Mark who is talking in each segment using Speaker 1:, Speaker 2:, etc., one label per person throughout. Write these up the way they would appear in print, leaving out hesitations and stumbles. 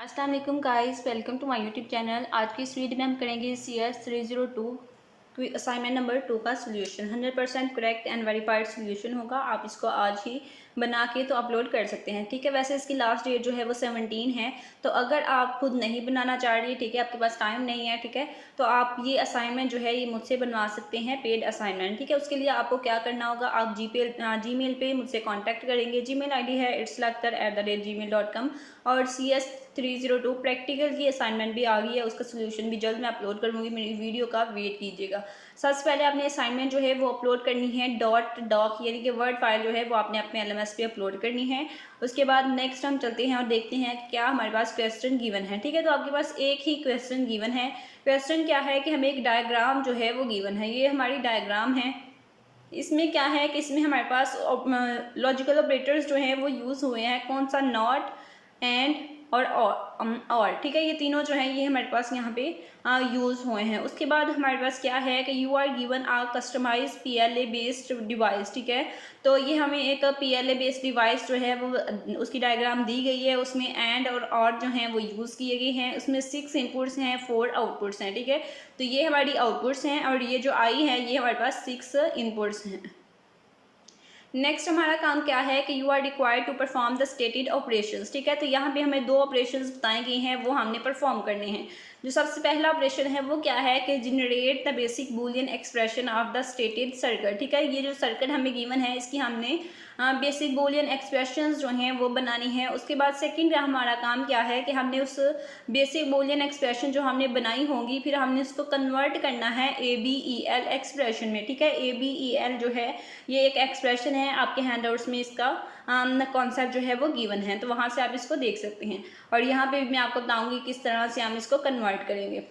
Speaker 1: अस्सलाम वालेकुम guys, welcome to my YouTube channel. आज की इस वीडियो में हम करेंगे CS 302 असाइनमेंट नंबर 2 का solution. 100% correct and verified solution होगा। आप इसको आज ही बना के तो अपलोड कर सकते हैं, ठीक है। वैसे इसकी लास्ट डेट जो है वो 17 है, तो अगर आप खुद नहीं बनाना चाह रही, ठीक है, आपके पास टाइम नहीं है, ठीक है, तो आप ये असाइनमेंट जो है ये मुझसे बनवा सकते हैं, पेड असाइनमेंट, ठीक है। उसके लिए आपको क्या करना होगा, आप जीमेल पे मुझसे कॉन्टैक्ट करेंगे। जीमेल आईडी है itslakhdar@gmail.com। और CS 302 प्रैक्टिकल की असाइनमेंट भी आ गई है, उसका सोल्यूशन भी जल्द मैं अपलोड करूँगी। मेरी वीडियो का वेट कीजिएगा। सबसे पहले आपने असाइनमेंट जो है वो अपलोड करनी है .doc, यानी कि वर्ड फाइल जो है वो आपने अपने LMS पे अपलोड करनी है। उसके बाद नेक्स्ट हम चलते हैं और देखते हैं क्या हमारे पास क्वेश्चन गिवन है, ठीक है। तो आपके पास एक ही क्वेश्चन गिवन है। क्वेश्चन क्या है कि हमें एक डायग्राम जो है वो गिवन है। ये हमारी डायग्राम है। इसमें क्या है कि इसमें हमारे पास लॉजिकल ऑपरेटर्स जो हैं वो यूज़ हुए हैं। कौन सा? नॉट, एंड और, ठीक है। ये तीनों जो हैं ये हमारे पास यहाँ पे यूज़ हुए हैं। उसके बाद हमारे पास क्या है कि you are given a customize PLA based device, ठीक है। तो ये हमें एक PLA बेस्ड डिवाइस जो है वो उसकी डायग्राम दी गई है। उसमें एंड और जो हैं वो यूज़ किए गए हैं। उसमें 6 इनपुट्स हैं, 4 आउटपुट्स हैं, ठीक है। तो ये हमारी आउटपुट्स हैं और ये जो आई है ये हमारे पास 6 इनपुट्स हैं। नेक्स्ट हमारा काम क्या है कि you are required to perform the stated operations, ठीक है। तो यहाँ पे हमें 2 ऑपरेशंस बताए गए हैं, वो हमने परफॉर्म करने हैं। जो सबसे पहला ऑपरेशन है वो क्या है कि generate the basic Boolean expression of the stated circuit, ठीक है। ये जो सर्किट हमें गिवन है इसकी हमने बेसिक बूलियन एक्सप्रेशंस जो हैं वो बनानी है। उसके बाद सेकंड हमारा काम क्या है कि हमने उस बेसिक बूलियन एक्सप्रेशन जो हमने बनाई होंगी फिर हमने उसको कन्वर्ट करना है ABEL एक्सप्रेशन में, ठीक है। ABEL जो है ये एक एक्सप्रेशन है, आपके हैंडआउट्स में इसका कॉन्सेप्ट जो है वो गिवन है, तो वहाँ से आप इसको देख सकते हैं। और यहाँ पे मैं आपको बताऊंगी किस तरह से हम इसको कन्वर्ट करेंगे।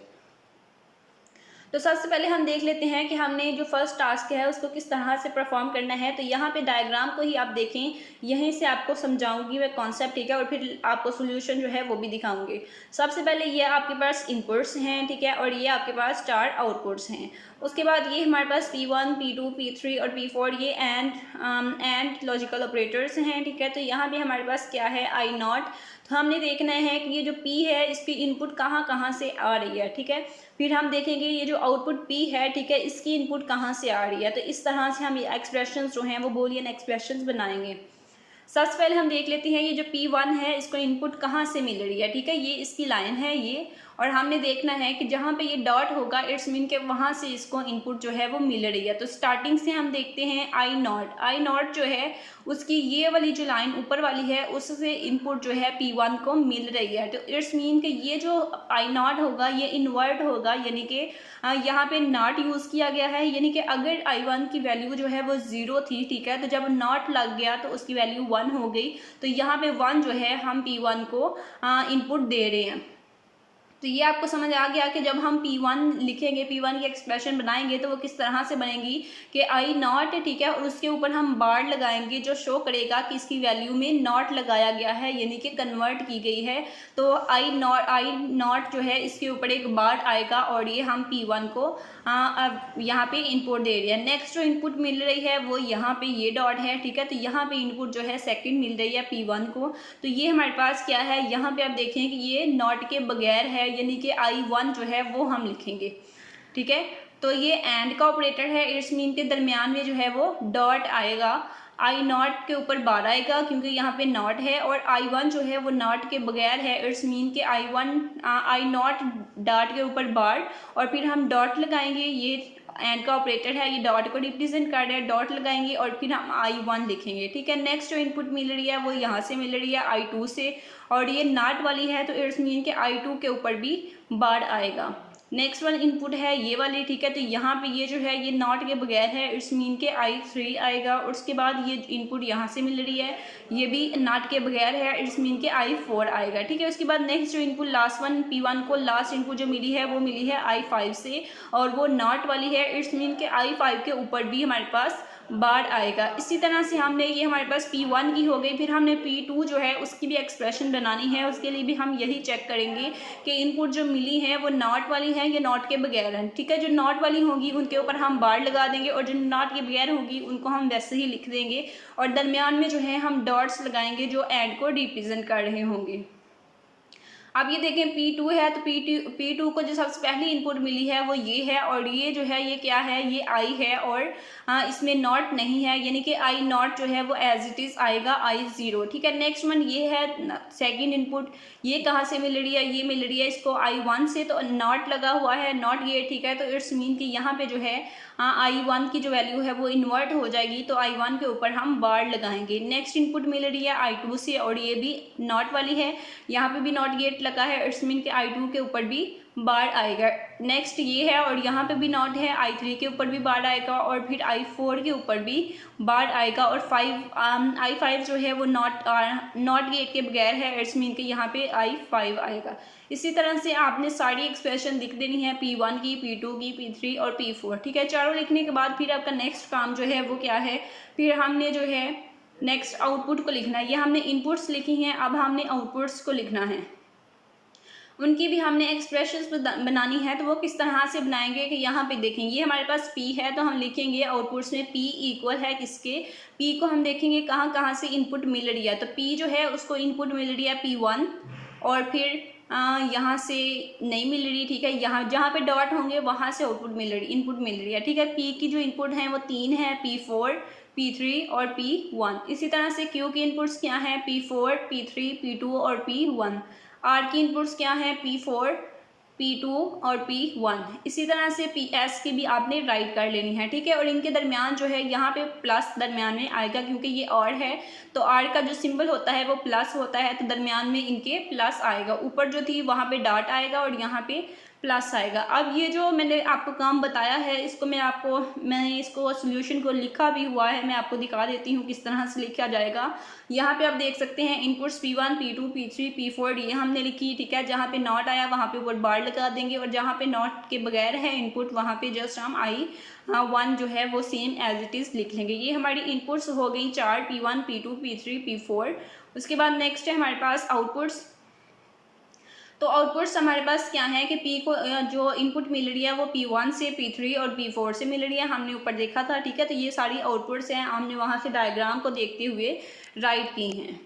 Speaker 1: तो सबसे पहले हम देख लेते हैं कि हमने जो फर्स्ट टास्क है उसको किस तरह से परफॉर्म करना है। तो यहाँ पे डायग्राम को ही आप देखें, यहीं से आपको समझाऊंगी मैं कॉन्सेप्ट, ठीक है, और फिर आपको सोल्यूशन जो है वो भी दिखाऊंगी। सबसे पहले ये आपके पास इनपुट्स हैं, ठीक है, और ये आपके पास 4 आउटपुट्स हैं। उसके बाद ये हमारे पास P1, P2, P3 और P4 ये एंड लॉजिकल ऑपरेटर्स हैं, ठीक है। तो यहाँ पे हमारे पास क्या है, I0। तो हमने देखना है कि ये जो P है इसकी इनपुट कहाँ कहाँ से आ रही है, ठीक है। फिर हम देखेंगे ये जो आउटपुट P है, ठीक है, इसकी इनपुट कहाँ से आ रही है। तो इस तरह से हम ये एक्सप्रेशंस जो हैं वो बूलियन एक्सप्रेशंस बनाएंगे। सबसे पहले हम देख लेते हैं ये जो P1 है इसको इनपुट कहाँ से मिल रही है, ठीक है। ये इसकी लाइन है ये, और हमने देखना है कि जहाँ पे ये डॉट होगा इट्स मीन के वहाँ से इसको इनपुट जो है वो मिल रही है। तो स्टार्टिंग से हम देखते हैं I0 जो है उसकी ये वाली जो लाइन ऊपर वाली है उससे इनपुट जो है P1 को मिल रही है। तो इट्स मीन कि ये जो I0 होगा ये इन्वर्ट होगा, यानी कि यहाँ पे नॉट यूज़ किया गया है। यानी कि अगर I1 की वैल्यू जो है वो 0 थी, ठीक है, तो जब नॉट लग गया तो उसकी वैल्यू 1 हो गई। तो यहाँ पे 1 जो है हम P1 को इनपुट दे रहे हैं। तो ये आपको समझ आ गया कि जब हम P1 लिखेंगे, P1 की एक्सप्रेशन बनाएंगे तो वो किस तरह से बनेगी कि I0, ठीक है, और उसके ऊपर हम बार लगाएंगे जो शो करेगा कि इसकी वैल्यू में नॉट लगाया गया है, यानी कि कन्वर्ट की गई है। तो I0 जो है इसके ऊपर एक बार आएगा और ये हम P1 को अब यहाँ पे इनपुट दे रही है। नेक्स्ट जो इनपुट मिल रही है वो यहाँ पे ये डॉट है, ठीक है। तो यहाँ पे इनपुट जो है सेकंड मिल रही है P1 को। तो ये हमारे पास क्या है, यहाँ पे आप देखें कि ये नॉट के बगैर है, यानी कि I1 जो है वो हम लिखेंगे, ठीक है। तो ये एंड का ऑपरेटर है, इट्स मीन के दरमियान में जो है वो डॉट आएगा। I0 के ऊपर बार आएगा क्योंकि यहाँ पे नॉट है, और I1 जो है वो नॉट के बगैर है, इट्स मीन के I0 डॉट के ऊपर बार, और फिर हम डॉट लगाएंगे। ये एंड का ऑपरेटर है, ये डॉट को रिप्रेजेंट कर रहा है, डॉट लगाएंगे और फिर हम I1 लिखेंगे, ठीक है। नेक्स्ट जो इनपुट मिल रही है वो यहाँ से मिल रही है I2 से, और ये नॉट वाली है तो इट्स मीन के I2 के ऊपर भी बार आएगा। नेक्स्ट वन इनपुट है ये वाली, ठीक है। तो यहाँ पे ये जो है ये नॉट के बगैर है, इट्स मीन के I3 आएगा। और उसके बाद ये इनपुट यहाँ से मिल रही है, ये भी नॉट के बगैर है, इट्स मीन के I4 आएगा, ठीक है। उसके बाद नेक्स्ट जो इनपुट लास्ट वन P1 को लास्ट इनपुट जो मिली है वो मिली है I5 से, और वो नॉट वाली है, इट्स मीन के I5 के ऊपर भी हमारे पास बार आएगा। इसी तरह से हमने ये हमारे पास P1 की हो गई। फिर हमने P2 जो है उसकी भी एक्सप्रेशन बनानी है। उसके लिए भी हम यही चेक करेंगे कि इनपुट जो मिली है वो नॉट वाली है या नॉट के बगैर है, ठीक है। जो नॉट वाली होगी उनके ऊपर हम बार लगा देंगे, और जो नॉट के बगैर होगी उनको हम वैसे ही लिख देंगे, और दरमियान में जो है हम डॉट्स लगाएंगे जो एंड को रिप्रेजेंट कर रहे होंगे। अब ये देखें P2 है तो P2 को जो सबसे पहली इनपुट मिली है वो ये है, और ये जो है ये क्या है, ये I है, और इसमें नॉट नहीं है, यानी कि I नॉट जो है वो एज इट इज़ आएगा I0। ठीक है, नेक्स्ट वन ये है सेकंड इनपुट, ये कहाँ से मिल रही है, ये मिल रही है इसको I1 से, तो नॉट लगा हुआ है, नॉट ये, ठीक है, तो इट्स मीन कि यहाँ पे जो है I1 की जो वैल्यू है वो इन्वर्ट हो जाएगी, तो I1 के ऊपर हम बार लगाएंगे। नेक्स्ट इनपुट मिल रही है I2 से, और ये भी नॉट वाली है, यहाँ पे भी नॉट गेट लगा है, इट्स मीन कि I2 के ऊपर भी बार आएगा। नेक्स्ट ये है, और यहाँ पे भी नॉट है, I3 के ऊपर भी बार आएगा, और फिर I4 के ऊपर भी बार आएगा, और I5 जो है वो नॉट गेट के बगैर है, इट्स मीन कि यहाँ पे I5 आएगा। इसी तरह से आपने सारी एक्सप्रेशन लिख देनी है, P1 की, P2 की, P3 और P4। ठीक है, चारों लिखने के बाद फिर आपका नेक्स्ट काम जो है वो क्या है, फिर हमने जो है नेक्स्ट आउटपुट को लिखना है। ये हमने इनपुट्स लिखी हैं, अब हमने आउटपुट्स को लिखना है, उनकी भी हमने एक्सप्रेशंस बनानी है। तो वो किस तरह से बनाएंगे कि यहाँ पे देखेंगे, ये हमारे पास P है, तो हम लिखेंगे आउटपुट्स में P इक्वल है किसके, P को हम देखेंगे कहाँ कहाँ से इनपुट मिल रही है, तो P जो है उसको इनपुट मिल रही है P1, और फिर यहाँ से नहीं मिल रही। ठीक है, यहाँ जहाँ पे डॉट होंगे वहाँ से आउटपुट मिल रही, इनपुट मिल रही है। ठीक है, P की जो इनपुट हैं वो 3 है, P4, P3 और P1। इसी तरह से Q की इनपुट्स क्या हैं, P4, P3, P2 और P1। R की इनपुट्स क्या हैं, P4, P2 और P1। इसी तरह से PS की भी आपने राइट कर लेनी है। ठीक है, और इनके दरमियान जो है यहाँ पे प्लस दरमियान में आएगा, क्योंकि ये और है तो R का जो सिंबल होता है वो प्लस होता है, तो दरमियान में इनके प्लस आएगा। ऊपर जो थी वहाँ पे डॉट आएगा और यहाँ पे प्लस आएगा। अब ये जो मैंने आपको काम बताया है इसको मैंने इसको सोल्यूशन को लिखा भी हुआ है, मैं आपको दिखा देती हूँ किस तरह से लिखा जाएगा। यहाँ पे आप देख सकते हैं inputs P1, P2, P3, P4 ये हमने लिखी। ठीक है, जहाँ पे नॉट आया वहाँ पे ऊपर बार लगा देंगे, और जहाँ पे नॉट के बगैर है इनपुट वहाँ पे जस्ट हम I1 जो है वो सेम एज इट इज़ लिख लेंगे। ये हमारी इनपुट्स हो गई 4, P1, P2, P3, P4। उसके बाद नेक्स्ट है हमारे पास आउटपुट्स। तो आउटपुट्स हमारे पास क्या है कि P को जो इनपुट मिल रही है वो P1 से, P3 और P4 से मिल रही है, हमने ऊपर देखा था। ठीक है, तो ये सारी आउटपुट्स हैं, हमने वहाँ से डायग्राम को देखते हुए राइट की हैं।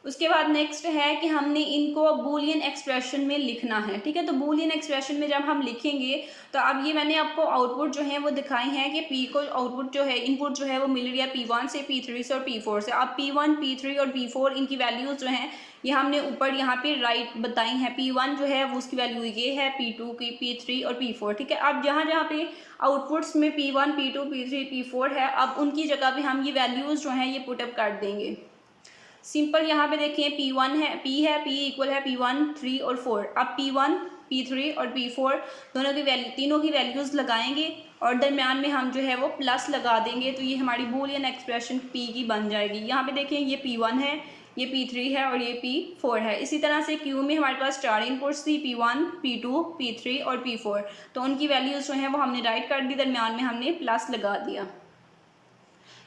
Speaker 1: उसके बाद नेक्स्ट है कि हमने इनको बूलियन एक्सप्रेशन में लिखना है। ठीक है, तो बूलियन एक्सप्रेशन में जब हम लिखेंगे तो अब ये मैंने आपको आउटपुट जो है वो दिखाई हैं कि P को आउटपुट जो है इनपुट जो है वो मिल रही है P1 से, P3 से और P4 से। अब P1, P3 और P4 इनकी वैल्यूज़ जो हैं ये हमने ऊपर यहाँ पे राइट बताई हैं। P1 जो है वो उसकी वैल्यू ये है, P2 की, P3 और P4। ठीक है, अब जहाँ जहाँ पे आउटपुट्स में P1, P2, P3, P4 है, अब उनकी जगह पे हम ये वैल्यूज़ जो हैं ये पुटअप कर देंगे। सिंपल यहाँ पे देखिए P1 है, P है, P इक्वल है P1, 3 और 4। अब P1, P3 और P4 दोनों की वैल्यू, तीनों की वैल्यूज़ लगाएंगे और दरमियान में हम जो है वो प्लस लगा देंगे, तो ये हमारी बूलियन एक्सप्रेशन P की बन जाएगी। यहाँ पे देखिए ये P1 है, ये P3 है और ये P4 है। इसी तरह से Q में हमारे पास 4 इनपुट्स थी, P1, P2, P3 और P4, तो उनकी वैल्यूज़ जो हैं वो हमने राइट कर दी, दरमियान में हमने प्लस लगा दिया।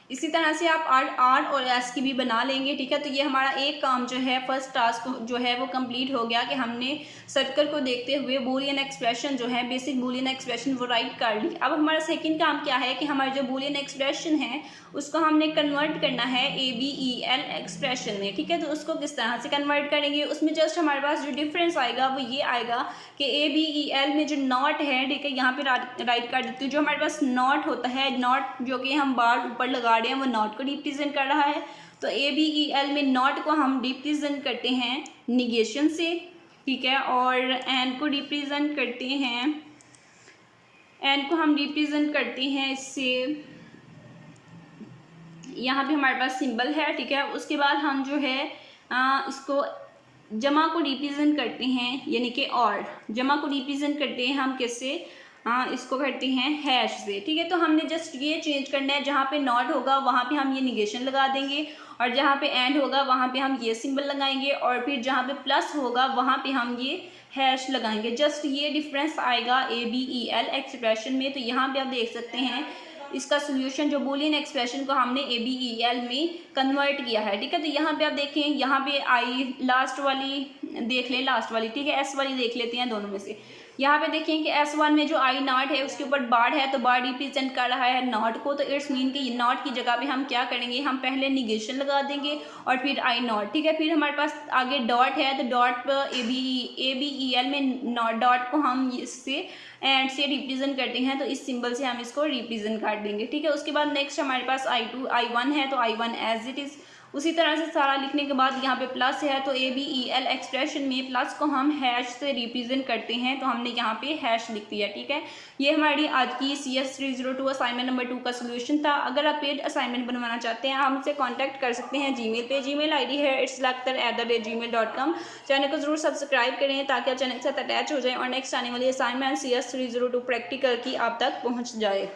Speaker 1: इसी तरह से आप R और S की भी बना लेंगे। ठीक है, तो ये हमारा एक काम जो है फर्स्ट टास्क जो है वो कंप्लीट हो गया कि हमने सर्कल को देखते हुए बूलियन एक्सप्रेशन जो है, बेसिक बूलियन एक्सप्रेशन वो राइट कर ली। अब हमारा सेकंड काम क्या है कि हमारी जो बूलियन एक्सप्रेशन है उसको हमने कन्वर्ट करना है ABEL एक्सप्रेशन में। ठीक है, तो उसको किस तरह से कन्वर्ट करेंगे, उसमें जस्ट हमारे पास जो डिफरेंस आएगा वो ये आएगा कि ABEL में जो नॉट है, ठीक है, यहाँ पे राइट कर देती हूँ, जो हमारे पास नॉट होता है, नॉट जो कि हम बार ऊपर लगा रहे हैं वो नॉट को रिप्रेजेंट कर रहा है, तो ABEL में नॉट को हम रिप्रेजेंट करते हैं निगेशन से। ठीक है, और एन को रिप्रेजेंट करते हैं, एन को हम रिप्रेजेंट करते हैं इससे, यहाँ पे हमारे पास सिंबल है। ठीक है, उसके बाद हम जो है इसको जमा को रिप्रेजेंट करते हैं, यानी कि और जमा को रिप्रेजेंट करते हैं हम किससे, इसको करते हैं हैश से। ठीक है, तो हमने जस्ट ये चेंज करना है, जहाँ पे नॉट होगा वहाँ पे हम ये निगेशन लगा देंगे, और जहाँ पे एंड होगा वहाँ पे हम ये सिंबल लगाएंगे, और फिर जहाँ पे प्लस होगा वहाँ पे हम ये हैश लगाएंगे। जस्ट ये डिफरेंस आएगा ABEL एक्सप्रेशन में। तो यहाँ पे आप देख सकते हैं इसका सोल्यूशन, जो बूलियन एक्सप्रेशन को हमने ABEL में कन्वर्ट किया है। ठीक है, तो यहाँ पे आप देखें, यहाँ पे लास्ट वाली देख लें लास्ट वाली, ठीक है। एस वाली देख लेते हैं दोनों में से। यहाँ पे देखें कि S1 में जो आई नॉट है उसके ऊपर बार है, तो बार रिप्रेजेंट कर रहा है नॉट को, तो इट्स मीन कि नॉट की जगह पे हम क्या करेंगे, हम पहले निगेशन लगा देंगे और फिर आई नॉट, ठीक है। फिर हमारे पास आगे डॉट है, तो डॉट ABEL में डॉट को हम इससे एंड से रिप्रेजेंट करते हैं, तो इस सिंबल से हम इसको रिप्रेजेंट कर देंगे, ठीक है। उसके बाद नेक्स्ट हमारे पास I1 है, तो I1 एज इट इज़। उसी तरह से सारा लिखने के बाद यहाँ पे प्लस है, तो ABEL एक्सप्रेशन में प्लस को हम हैश से रिप्रेजेंट करते हैं, तो हमने यहाँ पे हैश लिख दिया, ठीक है। ये हमारी आज की CS 302 असाइनमेंट नंबर 2 का सोल्यूशन था। अगर आप पेड असाइनमेंट बनवाना चाहते हैं आप हमसे कॉन्टैक्ट कर सकते हैं जीमेल पे। जीमेल ID है itslakhtar@gmail.com। चैनल को जरूर सब्सक्राइब करें ताकि आप चैनल के साथ अटैच हो जाएं और नेक्स्ट आने वाली असाइनमेंट CS 302 प्रैक्टिकल की आप तक पहुँच जाए।